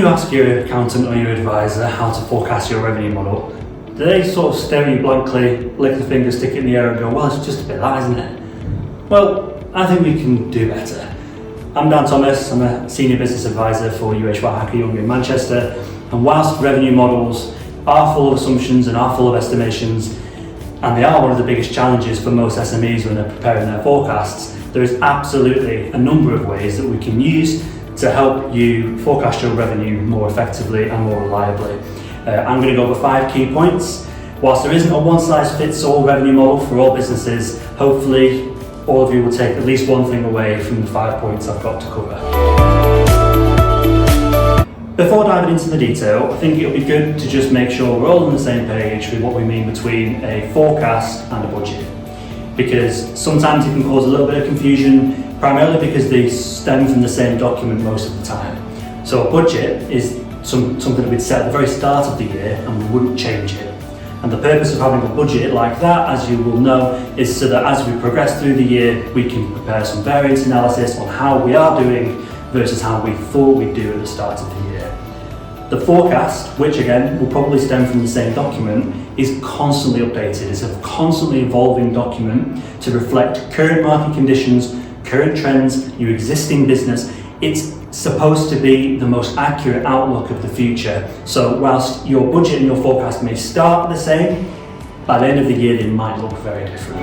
you ask your accountant or your advisor how to forecast your revenue model, do they sort of stare at you blankly, lick the finger, stick it in the air and go, well, it's just a bit of that, isn't it? Well, I think we can do better. I'm Dan Thomas, I'm a Senior Business Advisor for UHY Hacker Young in Manchester, and whilst revenue models are full of assumptions and are full of estimations, and they are one of the biggest challenges for most SMEs when they're preparing their forecasts, there is absolutely a number of ways that we can use to help you forecast your revenue more effectively and more reliably. I'm going to go over 5 key points. Whilst there isn't a one-size-fits-all revenue model for all businesses, hopefully all of you will take at least one thing away from the 5 points I've got to cover. Before diving into the detail, I think it'll be good to just make sure we're all on the same page with what we mean between a forecast and a budget. Because sometimes it can cause a little bit of confusion, primarily because they stem from the same document most of the time. So a budget is something that we'd set at the very start of the year and we wouldn't change it. And the purpose of having a budget like that, as you will know, is so that as we progress through the year, we can prepare some variance analysis on how we are doing versus how we thought we'd do at the start of the year. The forecast, which again will probably stem from the same document, is constantly updated. It's a constantly evolving document to reflect current market conditions, current trends, your existing business. It's supposed to be the most accurate outlook of the future. So whilst your budget and your forecast may start the same, by the end of the year they might look very different.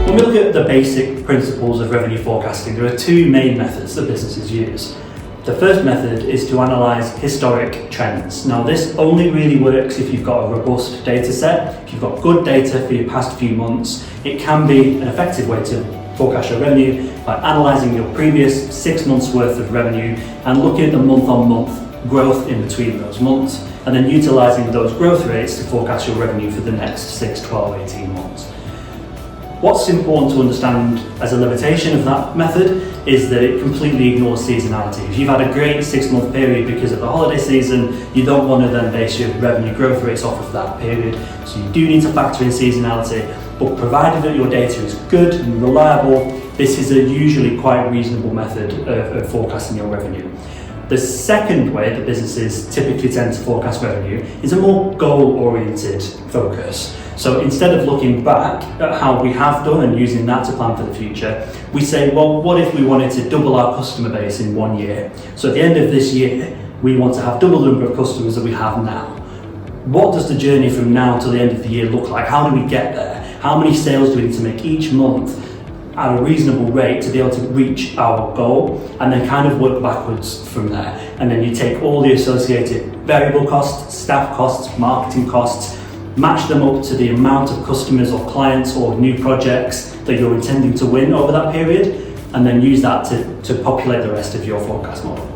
When we look at the basic principles of revenue forecasting, there are 2 main methods that businesses use. The first method is to analyse historic trends. Now this only really works if you've got a robust data set. If you've got good data for your past few months, it can be an effective way to forecast your revenue by analysing your previous 6 months worth of revenue and looking at the month-on-month growth in between those months, and then utilising those growth rates to forecast your revenue for the next 6, 12, 18 months. What's important to understand as a limitation of that method is that it completely ignores seasonality. If you've had a great 6-month period because of the holiday season, you don't want to then base your revenue growth rates off of that period. So you do need to factor in seasonality, but provided that your data is good and reliable, this is a usually quite reasonable method of forecasting your revenue. The second way that businesses typically tend to forecast revenue is a more goal-oriented focus. So instead of looking back at how we have done and using that to plan for the future, we say, well, what if we wanted to double our customer base in 1 year? So at the end of this year, we want to have double the number of customers that we have now. What does the journey from now to the end of the year look like? How do we get there? How many sales do we need to make each month at a reasonable rate to be able to reach our goal, and then kind of work backwards from there? And then you take all the associated variable costs, staff costs, marketing costs, match them up to the amount of customers or clients or new projects that you're intending to win over that period, and then use that to populate the rest of your forecast model.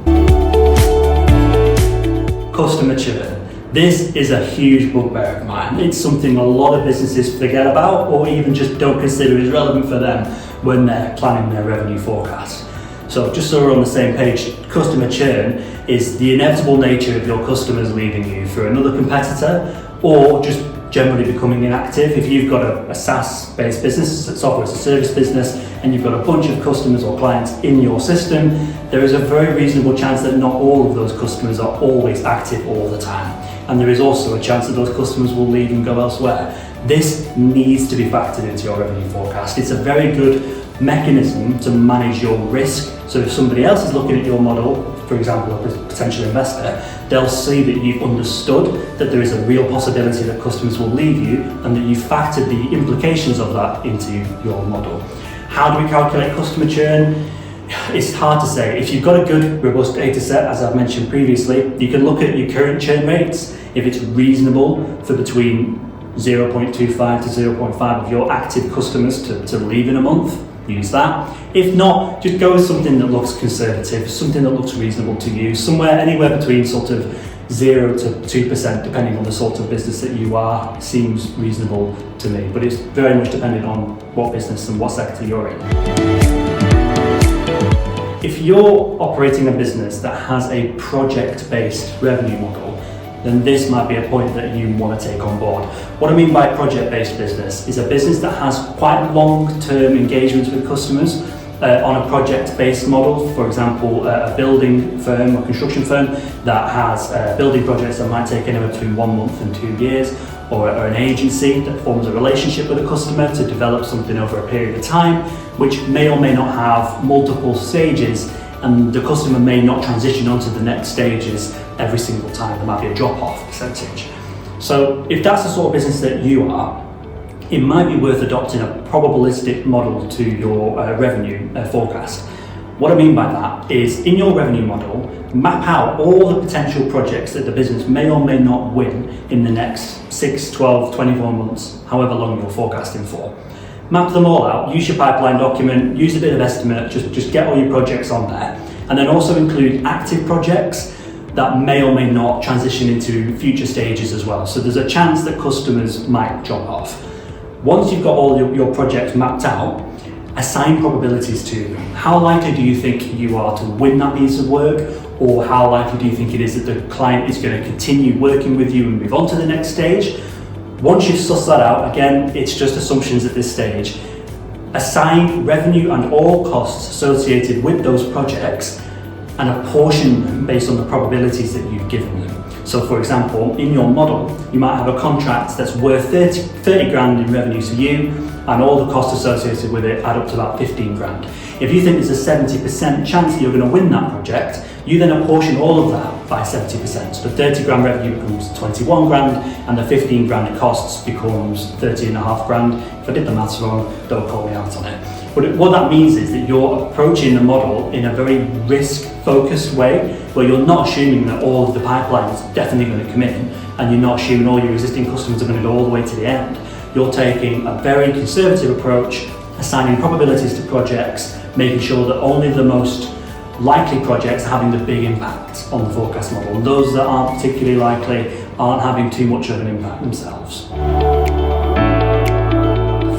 Customer churn. This is a huge bugbear of mine. It's something a lot of businesses forget about or even just don't consider as relevant for them when they're planning their revenue forecast. So just so we're on the same page, customer churn is the inevitable nature of your customers leaving you for another competitor or just generally becoming inactive. If you've got a SaaS-based business, a software as a service business, and you've got a bunch of customers or clients in your system, there is a very reasonable chance that not all of those customers are always active all the time. And there is also a chance that those customers will leave and go elsewhere. This needs to be factored into your revenue forecast. It's a very good mechanism to manage your risk. So if somebody else is looking at your model, for example, a potential investor, they'll see that you've understood that there is a real possibility that customers will leave you and that you've factored the implications of that into your model. How do we calculate customer churn? It's hard to say. If you've got a good, robust data set, as I've mentioned previously, you can look at your current churn rates. If it's reasonable for between 0.25 to 0.5 of your active customers to leave in a month, use that. If not, just go with something that looks conservative, something that looks reasonable to you, anywhere between sort of 0 to 2%, depending on the sort of business that you are, seems reasonable to me. But it's very much dependent on what business and what sector you're in. If you're operating a business that has a project-based revenue model, then this might be a point that you want to take on board. What I mean by project-based business is a business that has quite long-term engagements with customers, on a project-based model. For example, a building firm or construction firm that has building projects that might take anywhere between 1 month and 2 years, or an agency that forms a relationship with a customer to develop something over a period of time, which may or may not have multiple stages, and the customer may not transition onto the next stages every single time. There might be a drop-off percentage. So if that's the sort of business that you are, it might be worth adopting a probabilistic model to your revenue forecast. What I mean by that is, in your revenue model, map out all the potential projects that the business may or may not win in the next 6, 12, 24 months, however long you're forecasting for. Map them all out, use your pipeline document, use a bit of estimate, just get all your projects on there. And then also include active projects that may or may not transition into future stages as well. So there's a chance that customers might drop off. Once you've got all your projects mapped out, assign probabilities to them. How likely do you think you are to win that piece of work? Or how likely do you think it is that the client is going to continue working with you and move on to the next stage? Once you've sussed that out, again, it's just assumptions at this stage. Assign revenue and all costs associated with those projects and apportion them based on the probabilities that you've given them. So for example, in your model, you might have a contract that's worth 30 grand in revenue to you, and all the costs associated with it add up to about 15 grand. If you think there's a 70% chance that you're going to win that project, you then apportion all of that by 70%. So the 30 grand revenue becomes 21 grand, and the 15 grand costs becomes 30.5 grand. If I did the maths wrong, don't call me out on it. But what that means is that you're approaching the model in a very risk-focused way, where you're not assuming that all of the pipeline is definitely going to come in, and you're not assuming all your existing customers are going to go all the way to the end. You're taking a very conservative approach, assigning probabilities to projects, making sure that only the most likely projects are having the big impact on the forecast model, and those that aren't particularly likely aren't having too much of an impact themselves.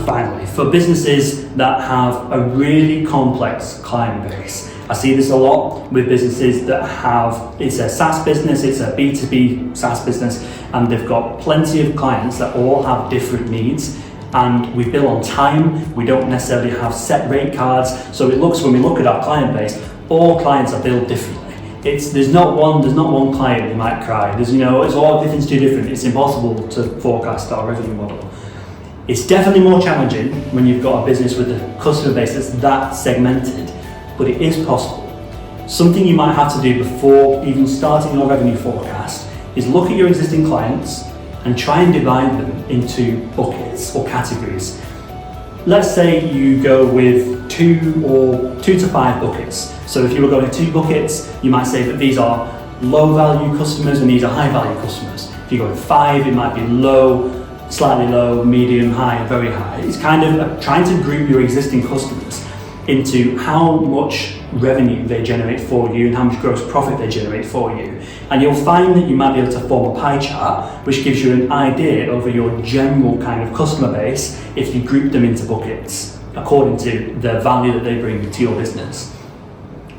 Finally, for businesses that have a really complex client base, I see this a lot with businesses that have, it's a SaaS business, it's a B2B SaaS business, and they've got plenty of clients that all have different needs, and we bill on time, we don't necessarily have set rate cards, so it looks, when we look at our client base, all clients are billed differently. There's not one client who might cry. It's all, everything's too different. It's impossible to forecast our revenue model. It's definitely more challenging when you've got a business with a customer base that's that segmented, but it is possible. Something you might have to do before even starting your revenue forecast is look at your existing clients and try and divide them into buckets or categories. Let's say you go with 2 to 5 buckets. So if you were going to 2 buckets, you might say that these are low value customers and these are high value customers. If you go with 5, it might be low, slightly low, medium, high, very high. It's kind of trying to group your existing customers into how much revenue they generate for you and how much gross profit they generate for you. And you'll find that you might be able to form a pie chart which gives you an idea over your general kind of customer base if you group them into buckets according to the value that they bring to your business.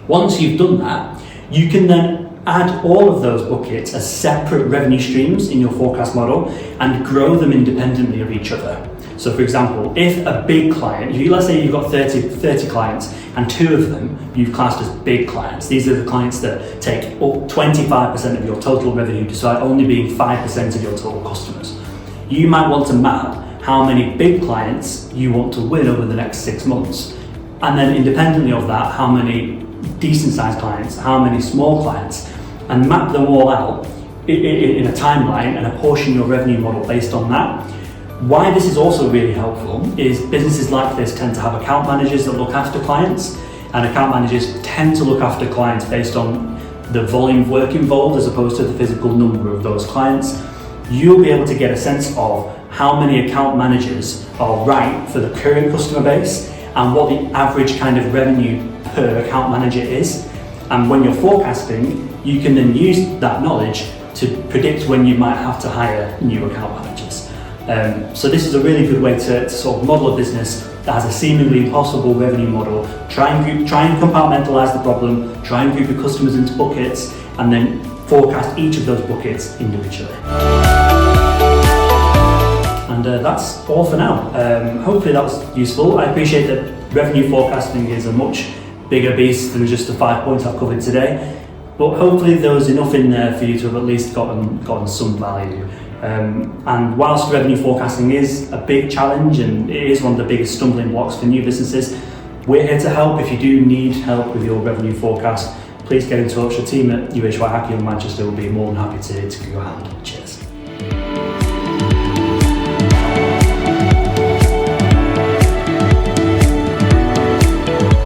Once you've done that, you can then add all of those buckets as separate revenue streams in your forecast model and grow them independently of each other. So for example, if a big client, let's say you've got 30 clients and 2 of them you've classed as big clients. These are the clients that take up 25% of your total revenue despite only being 5% of your total customers. You might want to map how many big clients you want to win over the next 6 months. And then independently of that, how many decent sized clients, how many small clients, and map them all out in a timeline and apportion your revenue model based on that. Why this is also really helpful is businesses like this tend to have account managers that look after clients, and account managers tend to look after clients based on the volume of work involved as opposed to the physical number of those clients. You'll be able to get a sense of how many account managers are right for the current customer base and what the average kind of revenue per account manager is. And when you're forecasting, you can then use that knowledge to predict when you might have to hire new account managers. So this is a really good way to sort of model a business that has a seemingly impossible revenue model. Try and compartmentalize the problem, try and group your customers into buckets, and then forecast each of those buckets individually. And that's that's all for now. Hopefully that was useful. I appreciate that revenue forecasting is a much bigger beast than just the 5 points I've covered today, but hopefully there was enough in there for you to have at least gotten some value. And whilst revenue forecasting is a big challenge and it is one of the biggest stumbling blocks for new businesses, we're here to help. If you do need help with your revenue forecast, please get in touch. The team at UHY Hackey in Manchester will be more than happy to give you a hand. Cheers.